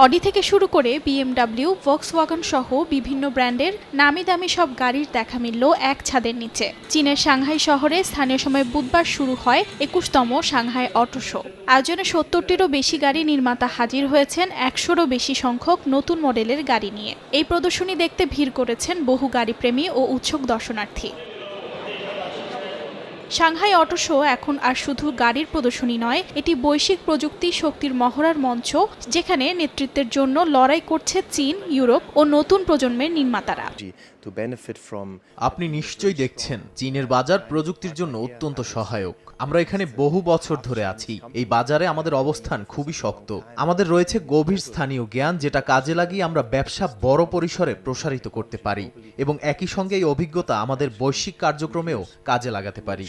Audi থেকে শুরু করে বিএমডব্লিউ, ভক্সওয়াগন সহ বিভিন্ন ব্র্যান্ডের নামি দামি সব গাড়ির দেখা মিলল এক ছাদের নিচে। চীনের সাংহাই শহরে স্থানীয় সময় বুধবার শুরু হয় ২১তম সাংহাই অটো শো। আয়োজনে ৭০টিরও বেশি গাড়ি নির্মাতা হাজির হয়েছেন ১০০রও বেশি সংখ্যক নতুন মডেলের গাড়ি নিয়ে। এই প্রদর্শনী দেখতে ভিড় করেছেন বহু গাড়িপ্রেমী ও উৎসুক দর্শনার্থী। সাংহাই অটো শো এখন আর শুধু গাড়ির প্রদর্শনী নয়, এটি বৈশ্বিক প্রযুক্তি শক্তির মহড়ার মঞ্চ, যেখানে নেতৃত্বের জন্য লড়াই করছে চীন, ইউরোপ ও নতুন প্রজন্মের নির্মাতারা। আপনি নিশ্চয়ই দেখছেন, চীনের বাজার প্রযুক্তির জন্য অত্যন্ত সহায়ক। আমরা এখানে বহু বছর ধরে আছি। এই বাজারে আমাদের অবস্থান খুবই শক্ত। আমাদের রয়েছে গভীর স্থানীয় জ্ঞান, যেটা কাজে লাগিয়ে আমরা ব্যবসা বড় পরিসরে প্রসারিত করতে পারি এবং একই সঙ্গে এই অভিজ্ঞতা আমাদের বৈশ্বিক কার্যক্রমেও কাজে লাগাতে পারি।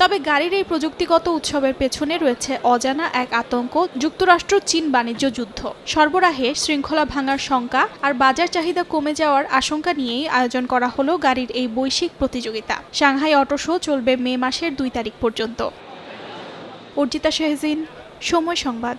তবে গাড়ির এই প্রযুক্তিগত উৎসবের পেছনে রয়েছে অজানা এক আতঙ্ক, যুক্তরাষ্ট্র চীন বাণিজ্য যুদ্ধ। সরবরাহে শৃঙ্খলা ভাঙার শঙ্কা আর বাজার চাহিদা কমে যাওয়ার আশঙ্কা নিয়েই আয়োজন করা হলো গাড়ির এই বৈশ্বিক প্রতিযোগিতা। সাংহাই অটো শো চলবে মে মাসের ২ তারিখ পর্যন্ত। অর্জিতা শেহজিন, সময় সংবাদ।